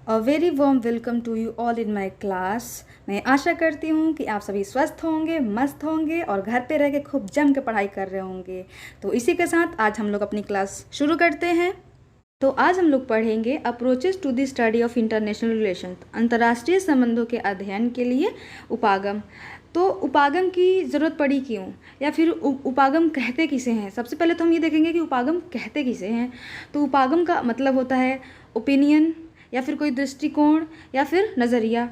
A very warm welcome to you all in my class. मैं आशा करती हूँ कि आप सभी स्वस्थ होंगे, मस्त होंगे और घर पे रह के खूब जम के पढ़ाई कर रहे होंगे। तो इसी के साथ आज हम लोग अपनी क्लास शुरू करते हैं। तो आज हम लोग पढ़ेंगे approaches to the study of international relation, अंतर्राष्ट्रीय संबंधों के अध्ययन के लिए उपागम। तो उपागम की ज़रूरत पड़ी क्यों, या फिर उपागम कहते किसे हैं। सबसे पहले तो हम ये देखेंगे कि उपागम कहते किसे हैं। तो उपागम का मतलब होता है ओपिनियन, या फिर कोई दृष्टिकोण, या फिर नज़रिया।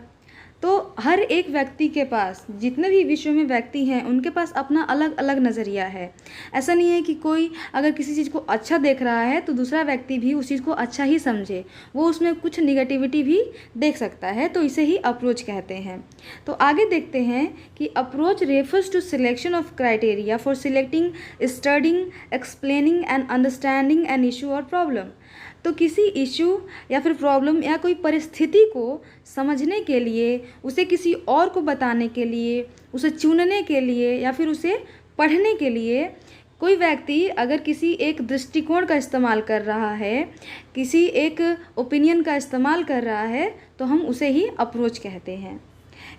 तो हर एक व्यक्ति के पास, जितने भी विश्व में व्यक्ति हैं, उनके पास अपना अलग अलग नज़रिया है। ऐसा नहीं है कि कोई अगर किसी चीज़ को अच्छा देख रहा है तो दूसरा व्यक्ति भी उस चीज़ को अच्छा ही समझे, वो उसमें कुछ निगेटिविटी भी देख सकता है। तो इसे ही अप्रोच कहते हैं। तो आगे देखते हैं कि approach refers to selection of criteria for selecting, studying, explaining and understanding an issue और प्रॉब्लम। तो किसी इशू या फिर प्रॉब्लम या कोई परिस्थिति को समझने के लिए, उसे किसी और को बताने के लिए, उसे चुनने के लिए या फिर उसे पढ़ने के लिए कोई व्यक्ति अगर किसी एक दृष्टिकोण का इस्तेमाल कर रहा है, किसी एक ओपिनियन का इस्तेमाल कर रहा है, तो हम उसे ही अप्रोच कहते हैं।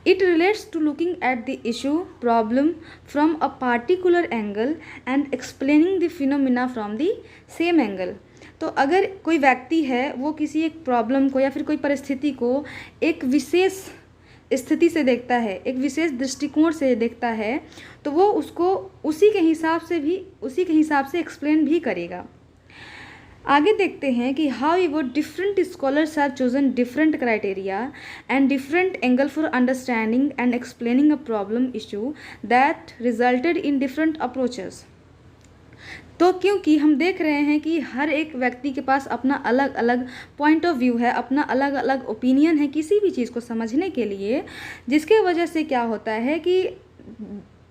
It relates to looking at the issue, problem from a particular angle and explaining the phenomena from the same angle। तो अगर कोई व्यक्ति है, वो किसी एक प्रॉब्लम को या फिर कोई परिस्थिति को एक विशेष स्थिति से देखता है, एक विशेष दृष्टिकोण से देखता है, तो वो उसको उसी के हिसाब से एक्सप्लेन भी करेगा। आगे देखते हैं कि how ever different scholars have chosen different criteria and different angle for understanding and explaining a problem issue that resulted in different approaches. तो क्योंकि हम देख रहे हैं कि हर एक व्यक्ति के पास अपना अलग अलग पॉइंट ऑफ व्यू है, अपना अलग अलग ओपिनियन है किसी भी चीज़ को समझने के लिए, जिसके वजह से क्या होता है कि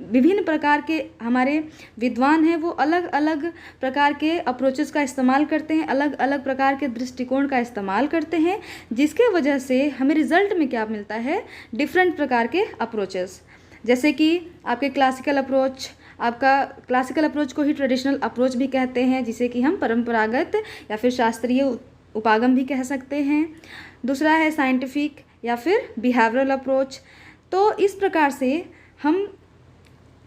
विभिन्न प्रकार के हमारे विद्वान हैं, वो अलग अलग प्रकार के अप्रोचेस का इस्तेमाल करते हैं, अलग अलग प्रकार के दृष्टिकोण का इस्तेमाल करते हैं, जिसके वजह से हमें रिजल्ट में क्या मिलता है, डिफरेंट प्रकार के अप्रोचेस। जैसे कि आपके क्लासिकल अप्रोच, आपका क्लासिकल अप्रोच को ही ट्रेडिशनल अप्रोच भी कहते हैं, जिसे कि हम परंपरागत या फिर शास्त्रीय उपागम भी कह सकते हैं। दूसरा है साइंटिफिक या फिर बिहेवियरल अप्रोच। तो इस प्रकार से हम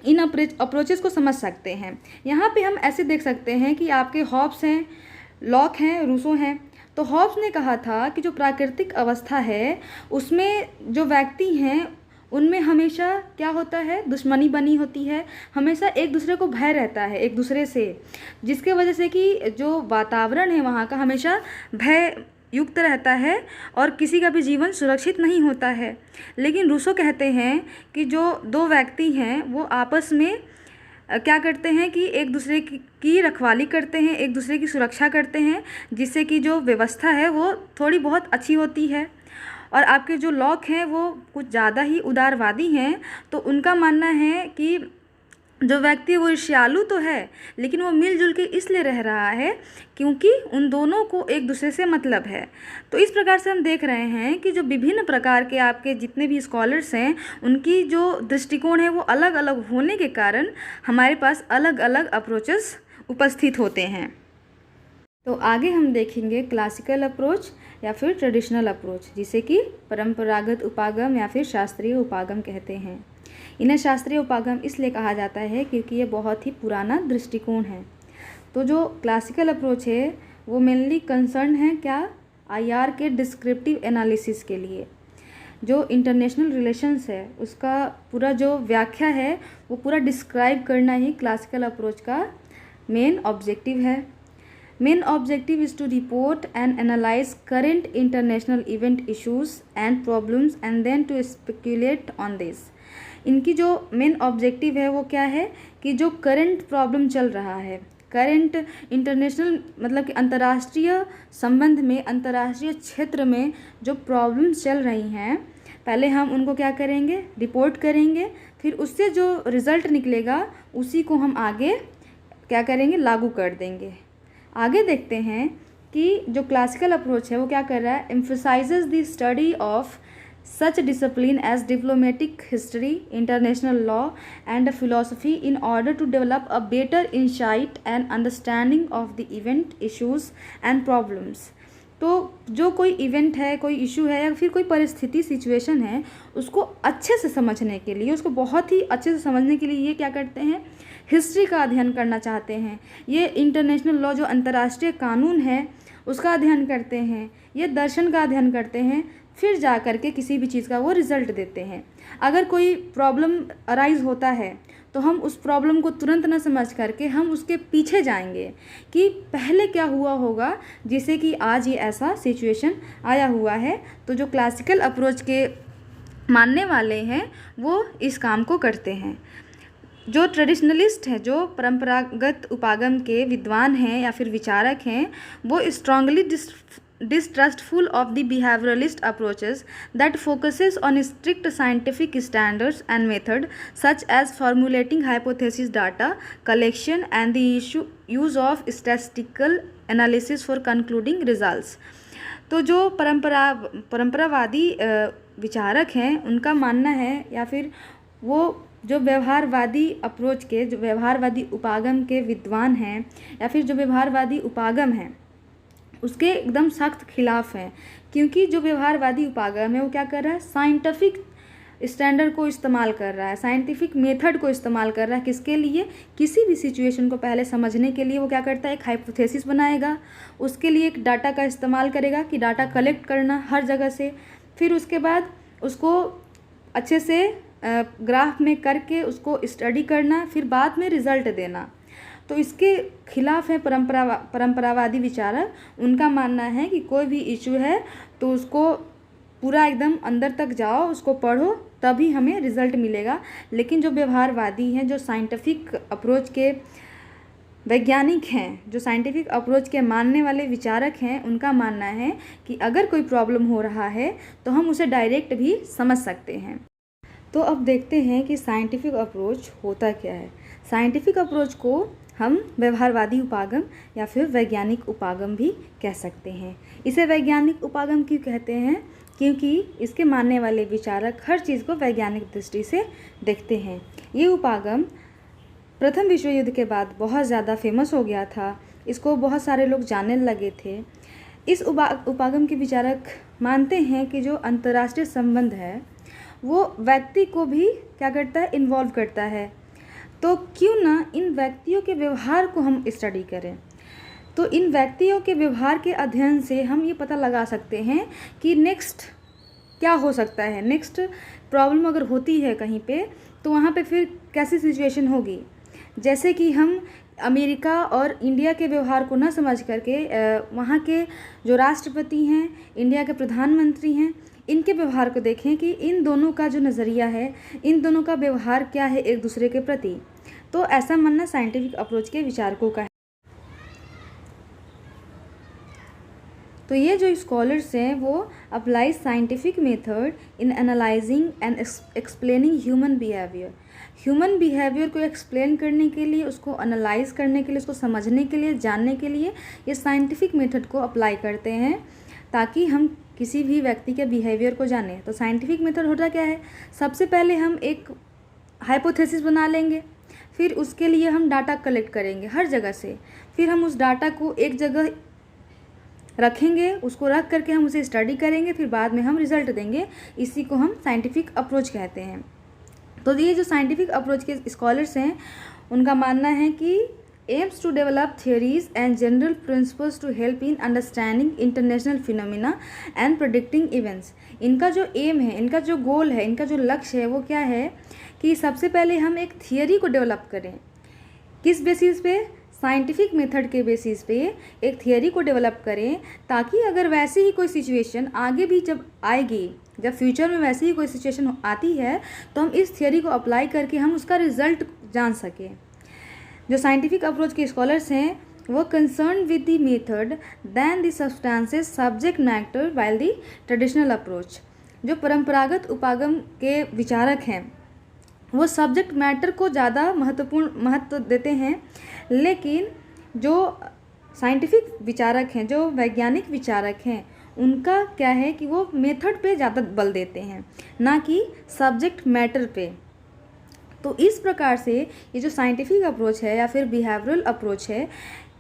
इन अप्रोचेस को समझ सकते हैं। यहाँ पे हम ऐसे देख सकते हैं कि आपके हॉब्स हैं, लॉक हैं, रूसो हैं। तो हॉब्स ने कहा था कि जो प्राकृतिक अवस्था है उसमें जो व्यक्ति हैं उनमें हमेशा क्या होता है, दुश्मनी बनी होती है, हमेशा एक दूसरे को भय रहता है एक दूसरे से, जिसके वजह से कि जो वातावरण है वहाँ का हमेशा भय युक्त रहता है और किसी का भी जीवन सुरक्षित नहीं होता है। लेकिन रूसो कहते हैं कि जो दो व्यक्ति हैं वो आपस में क्या करते हैं कि एक दूसरे की रखवाली करते हैं, एक दूसरे की सुरक्षा करते हैं, जिससे कि जो व्यवस्था है वो थोड़ी बहुत अच्छी होती है। और आपके जो लॉक हैं वो कुछ ज़्यादा ही उदारवादी हैं, तो उनका मानना है कि जो व्यक्ति वो ईर्ष्यालु तो है, लेकिन वो मिलजुल के इसलिए रह रहा है क्योंकि उन दोनों को एक दूसरे से मतलब है। तो इस प्रकार से हम देख रहे हैं कि जो विभिन्न प्रकार के आपके जितने भी स्कॉलर्स हैं, उनकी जो दृष्टिकोण है वो अलग अलग होने के कारण हमारे पास अलग अलग अप्रोचेस उपस्थित होते हैं। तो आगे हम देखेंगे क्लासिकल अप्रोच या फिर ट्रेडिशनल अप्रोच, जिसे कि परंपरागत उपागम या फिर शास्त्रीय उपागम कहते हैं। इन्हें शास्त्रीय उपागम इसलिए कहा जाता है क्योंकि ये बहुत ही पुराना दृष्टिकोण है। तो जो क्लासिकल अप्रोच है वो मेनली कंसर्न है क्या, आईआर के डिस्क्रिप्टिव एनालिसिस के लिए। जो इंटरनेशनल रिलेशंस है उसका पूरा जो व्याख्या है वो पूरा डिस्क्राइब करना ही क्लासिकल अप्रोच का मेन ऑब्जेक्टिव है। Main objective is to report and analyze current international event issues and problems and then to speculate on this। इनकी जो मेन ऑब्जेक्टिव है वो क्या है कि जो करंट प्रॉब्लम चल रहा है, करंट इंटरनेशनल मतलब कि अंतर्राष्ट्रीय संबंध में, अंतर्राष्ट्रीय क्षेत्र में जो प्रॉब्लम्स चल रही हैं, पहले हम उनको क्या करेंगे, रिपोर्ट करेंगे, फिर उससे जो रिज़ल्ट निकलेगा उसी को हम आगे क्या करेंगे, लागू कर देंगे। आगे देखते हैं कि जो क्लासिकल अप्रोच है वो क्या कर रहा है, emphasizes the study of such discipline as diplomatic history, international law and philosophy in order to develop a better insight and understanding of the event, issues and problems. तो जो कोई इवेंट है, कोई इशू है या फिर कोई परिस्थिति सिचुएशन है, उसको अच्छे से समझने के लिए, उसको बहुत ही अच्छे से समझने के लिए ये क्या करते हैं, हिस्ट्री का अध्ययन करना चाहते हैं। ये इंटरनेशनल लॉ, जो अंतर्राष्ट्रीय कानून है, उसका अध्ययन करते हैं, ये दर्शन का अध्ययन करते हैं, फिर जा कर के किसी भी चीज़ का वो रिज़ल्ट देते हैं। अगर कोई प्रॉब्लम अराइज होता है तो हम उस प्रॉब्लम को तुरंत ना समझ करके हम उसके पीछे जाएंगे कि पहले क्या हुआ होगा जिससे कि आज ये ऐसा सिचुएशन आया हुआ है। तो जो क्लासिकल अप्रोच के मानने वाले हैं वो इस काम को करते हैं। जो ट्रेडिशनलिस्ट हैं, जो परंपरागत उपागम के विद्वान हैं या फिर विचारक हैं, वो strongly distrustful of the behavioralist approaches that focuses on strict scientific standards and method such as formulating hypothesis, data collection and the use of statistical analysis for concluding results। तो जो परंपरावादी विचारक हैं उनका मानना है, या फिर वो जो व्यवहारवादी अप्रोच के, जो व्यवहारवादी उपागम के विद्वान हैं या फिर जो व्यवहारवादी उपागम हैं, उसके एकदम सख्त खिलाफ हैं। क्योंकि जो व्यवहारवादी उपागम है वो क्या कर रहा है, साइंटिफिक स्टैंडर्ड को इस्तेमाल कर रहा है, साइंटिफिक मेथड को इस्तेमाल कर रहा है। किसके लिए, किसी भी सिचुएशन को पहले समझने के लिए वो क्या करता है, एक हाइपोथेसिस बनाएगा, उसके लिए एक डाटा का इस्तेमाल करेगा कि डाटा कलेक्ट करना हर जगह से, फिर उसके बाद उसको अच्छे से ग्राफ में करके उसको स्टडी करना, फिर बाद में रिज़ल्ट देना। तो इसके खिलाफ है परंपरावादी विचारक। उनका मानना है कि कोई भी इशू है तो उसको पूरा एकदम अंदर तक जाओ, उसको पढ़ो, तभी हमें रिज़ल्ट मिलेगा। लेकिन जो व्यवहारवादी हैं, जो साइंटिफिक अप्रोच के वैज्ञानिक हैं, जो साइंटिफिक अप्रोच के मानने वाले विचारक हैं, उनका मानना है कि अगर कोई प्रॉब्लम हो रहा है तो हम उसे डायरेक्ट भी समझ सकते हैं। तो अब देखते हैं कि साइंटिफिक अप्रोच होता क्या है। साइंटिफिक अप्रोच को हम व्यवहारवादी उपागम या फिर वैज्ञानिक उपागम भी कह सकते हैं। इसे वैज्ञानिक उपागम क्यों कहते हैं, क्योंकि इसके मानने वाले विचारक हर चीज़ को वैज्ञानिक दृष्टि से देखते हैं। ये उपागम प्रथम विश्व युद्ध के बाद बहुत ज़्यादा फेमस हो गया था, इसको बहुत सारे लोग जानने लगे थे। इस उपागम के विचारक मानते हैं कि जो अंतर्राष्ट्रीय संबंध है वो व्यक्ति को भी क्या करता है, इन्वॉल्व करता है। तो क्यों ना इन व्यक्तियों के व्यवहार को हम स्टडी करें। तो इन व्यक्तियों के व्यवहार के अध्ययन से हम ये पता लगा सकते हैं कि नेक्स्ट क्या हो सकता है, नेक्स्ट प्रॉब्लम अगर होती है कहीं पे तो वहाँ पे फिर कैसी सिचुएशन होगी। जैसे कि हम अमेरिका और इंडिया के व्यवहार को न समझ करके वहाँ के जो राष्ट्रपति हैं, इंडिया के प्रधानमंत्री हैं, इनके व्यवहार को देखें कि इन दोनों का जो नज़रिया है, इन दोनों का व्यवहार क्या है एक दूसरे के प्रति। तो ऐसा मानना साइंटिफिक अप्रोच के विचारकों का है। तो ये जो स्कॉलर्स हैं वो apply scientific method in analysing and explaining human behaviour. Human behaviour को एक्सप्लेन करने के लिए, उसको एनालाइज करने के लिए, उसको समझने के लिए, जानने के लिए ये साइंटिफिक मेथड को अप्लाई करते हैं ताकि हम किसी भी व्यक्ति के बिहेवियर को जानें। तो साइंटिफिक मेथड होता क्या है, सबसे पहले हम एक हाइपोथेसिस बना लेंगे, फिर उसके लिए हम डाटा कलेक्ट करेंगे हर जगह से, फिर हम उस डाटा को एक जगह रखेंगे, उसको रख करके हम उसे स्टडी करेंगे, फिर बाद में हम रिज़ल्ट देंगे। इसी को हम साइंटिफिक अप्रोच कहते हैं। तो ये जो साइंटिफिक अप्रोच के स्कॉलर्स हैं उनका मानना है कि aims to develop theories and general principles to help in understanding international phenomena and predicting events। इनका जो एम है, इनका जो गोल है, इनका जो लक्ष्य है वो क्या है कि सबसे पहले हम एक थियरी को डेवलप करें। किस बेसिस पे, साइंटिफिक मेथड के बेसिस पे एक थियरी को डेवलप करें ताकि अगर वैसे ही कोई सिचुएशन आगे भी जब आएगी, जब फ्यूचर में वैसे ही कोई सिचुएशन आती है तो हम इस थियरी को अप्लाई करके हम उसका रिजल्ट जान सकें। जो साइंटिफिक अप्रोच के स्कॉलर्स हैं वो concern with the method than the substances subject matter while the traditional approach. जो परंपरागत उपागम के विचारक हैं वो सब्जेक्ट मैटर को ज़्यादा महत्व देते हैं, लेकिन जो साइंटिफिक विचारक हैं, जो वैज्ञानिक विचारक हैं, उनका क्या है कि वो मेथड पे ज़्यादा बल देते हैं, ना कि सब्जेक्ट मैटर पे। तो इस प्रकार से ये जो साइंटिफिक अप्रोच है या फिर बिहेवियरल अप्रोच है,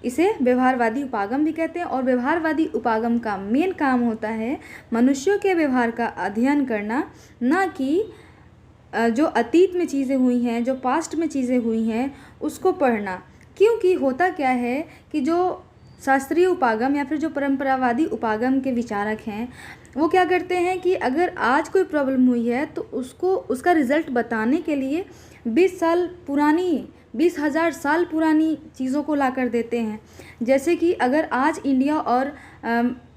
इसे व्यवहारवादी उपागम भी कहते हैं। और व्यवहारवादी उपागम का मेन काम होता है मनुष्यों के व्यवहार का अध्ययन करना, ना कि जो अतीत में चीज़ें हुई हैं, जो पास्ट में चीज़ें हुई हैं उसको पढ़ना। क्योंकि होता क्या है कि जो शास्त्रीय उपागम या फिर जो परंपरावादी उपागम के विचारक हैं वो क्या करते हैं कि अगर आज कोई प्रॉब्लम हुई है तो उसका रिज़ल्ट बताने के लिए 20,000 साल पुरानी चीज़ों को ला कर देते हैं। जैसे कि अगर आज इंडिया और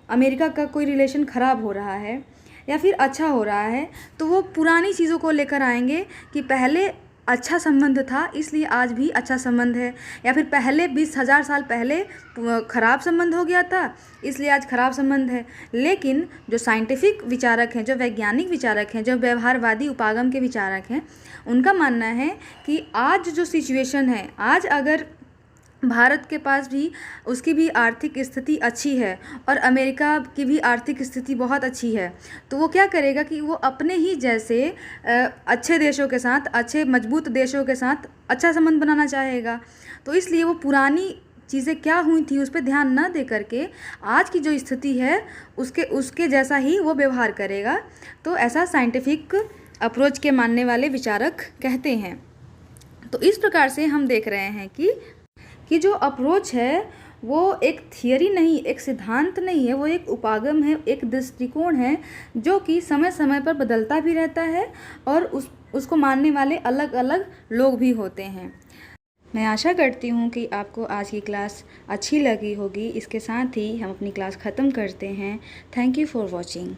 अमेरिका का कोई रिलेशन ख़राब हो रहा है या फिर अच्छा हो रहा है तो वो पुरानी चीज़ों को लेकर आएंगे कि पहले अच्छा संबंध था इसलिए आज भी अच्छा संबंध है, या फिर पहले 20,000 साल पहले ख़राब संबंध हो गया था इसलिए आज ख़राब संबंध है। लेकिन जो साइंटिफिक विचारक हैं, जो वैज्ञानिक विचारक हैं, जो व्यवहारवादी उपागम के विचारक हैं, उनका मानना है कि आज जो सिचुएशन है, आज अगर भारत के पास भी उसकी भी आर्थिक स्थिति अच्छी है और अमेरिका की भी आर्थिक स्थिति बहुत अच्छी है, तो वो क्या करेगा कि वो अपने ही जैसे अच्छे देशों के साथ, अच्छे मजबूत देशों के साथ अच्छा संबंध बनाना चाहेगा। तो इसलिए वो पुरानी चीज़ें क्या हुई थी उस पर ध्यान न दे करके आज की जो स्थिति है उसके जैसा ही वो व्यवहार करेगा। तो ऐसा साइंटिफिक अप्रोच के मानने वाले विचारक कहते हैं। तो इस प्रकार से हम देख रहे हैं कि जो अप्रोच है वो एक थियरी नहीं, एक सिद्धांत नहीं है, वो एक उपागम है, एक दृष्टिकोण है जो कि समय समय पर बदलता भी रहता है और उसको मानने वाले अलग अलग लोग भी होते हैं। मैं आशा करती हूँ कि आपको आज की क्लास अच्छी लगी होगी। इसके साथ ही हम अपनी क्लास ख़त्म करते हैं। Thank you for watching.